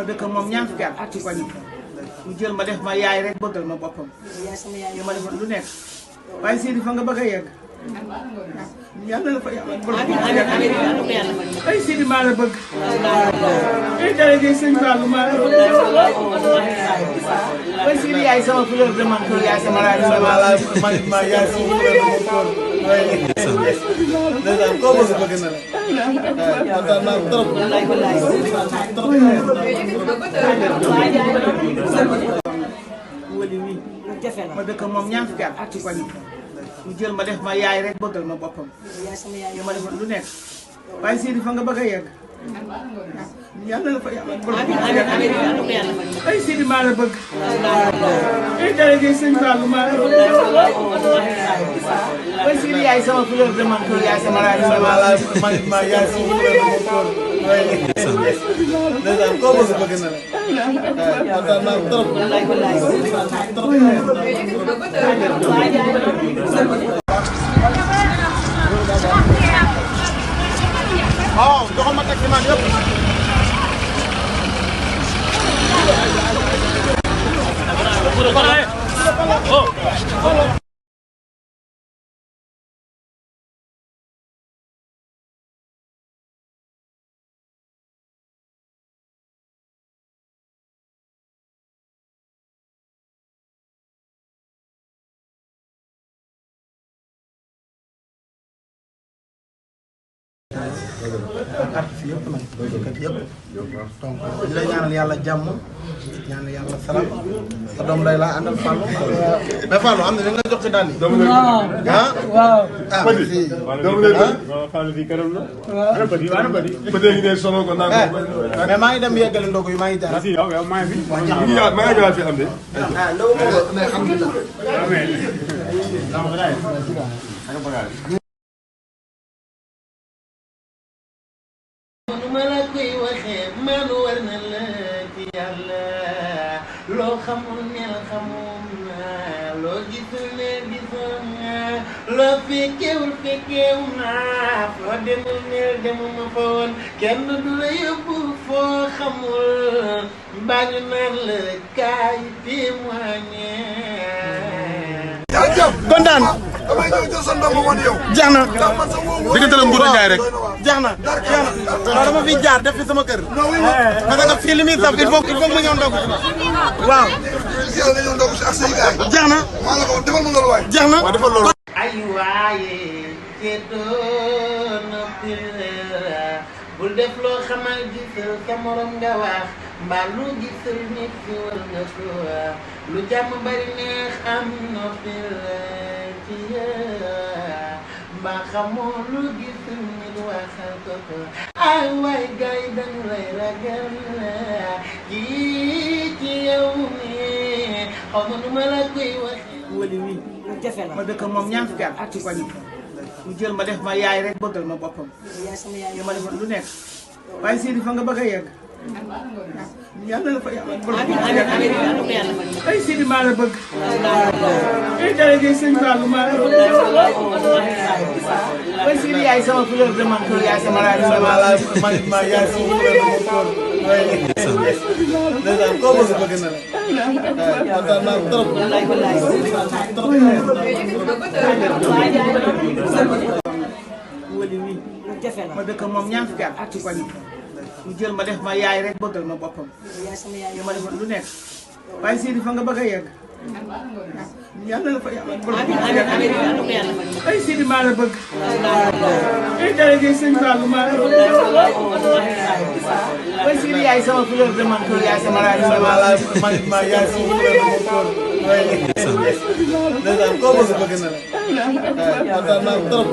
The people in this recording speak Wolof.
dëkk moom ñaar fukki at ci koñ mu jël ma def ma yaay rek bëggal ma boppam li ma defoon lu nekk waaye Sidi fa nga bëgg a yegg yàlla la fa yàlla ay Sidi maa la bëgg ay délégué sëñ Fallou maa la bëgg ay Sidi yaay sama fleur de mentor yaay sama rajo sama ma yaay sama fleur de mentor ndeysaan koo bëgg bëgg na la trop wali wi ma dëkk moom ñaar fukki at ci koñ mu jël ma def ma yaay rek bëggal ma boppam li ma defoon lu nekk waaye Sidi fa nga bëgg a yegg yàlla la fa yàlla ay Sidi maa la bëgg ay délégué sëñ Fallou maa la bëgg ay Sidi yaay sama fleur de mentor yaay sama rajo sama ma yaay sama fleur de mentor ndeysaan koo bëgg bëgg na la trop waaw doxal ma taxi man yëpp artiste yëpp nag kat yëpp donc di la ñaanal yàlla jàmm ñaanal yàlla salaam sa doom day laa àndal Fallou mais Fallou am na li nga jox ci daal yi ah waaw ah fii Fallou fii këram la ana badi peut-être ngi ne solo ko naan mais maa ngi dem yeggale ndogu yi maa ngi jaar si yow maa ngi fi maa ngi fi am de ah ndogu moom mais alhamdulilah mala koy waxee maanu war na la ci yàlla loo xamul neel xamul loo gisul ne gisul loo fekkewul fekkewu naa foo demul neel demuma fa woon kenn du la yóbbu foo xamul mbaa ñu naan la kaay témoigner kontaan jeex na diggante la Mbour Ndiaye rek jeex na dama fi jaar def fi sama kër parce que fii li muy saf il faut mu ñëw ndogu waaw jeex na jeex na ay waaye seetoon noppil bul def loo xamal gisal sa morom nga wax mbaa lu gisal nit ki war nga ko lu jàmm bari neex am noppil ci mbaa xamoo lu gisal nit waxal ko ko ay waay gay dañu lay ragal kii ci yow mi xaw ma nu ma la koy waxee wali wi ma dëkk moom ñaar fukki at ci koñ mu jël ma def ma yaay rek bëggal ma boppam li ma defoon lu nekk waaye Sidi fa nga bëgg a yegg yàlla la fa yàlla ay Sidi maa la bëgg ay délégué sëñ Fallou maa la bëgg ay Sidi yaay sama fleur de mentor yaay sama rajo sama ma yaay sama fleur de mentor ndeysaan koo bëgg bëgg na la trop wali wi ma dëkk moom ñaar fukki at ci koñ mu jël ma def ma yaay rek bëggal ma boppam li ma defoon lu nekk waaye Sidi fa nga bëgg a yegg yàlla la fa yàlla ay Sidi maa la bëgg ay délégué sëñ Fallou maa la bëgg ay Sidi yaay sama fleur de mentor yaay sama rajo sama ma yaay sama fleur de mentor ndeysaan koo bëgg bëgg na la trop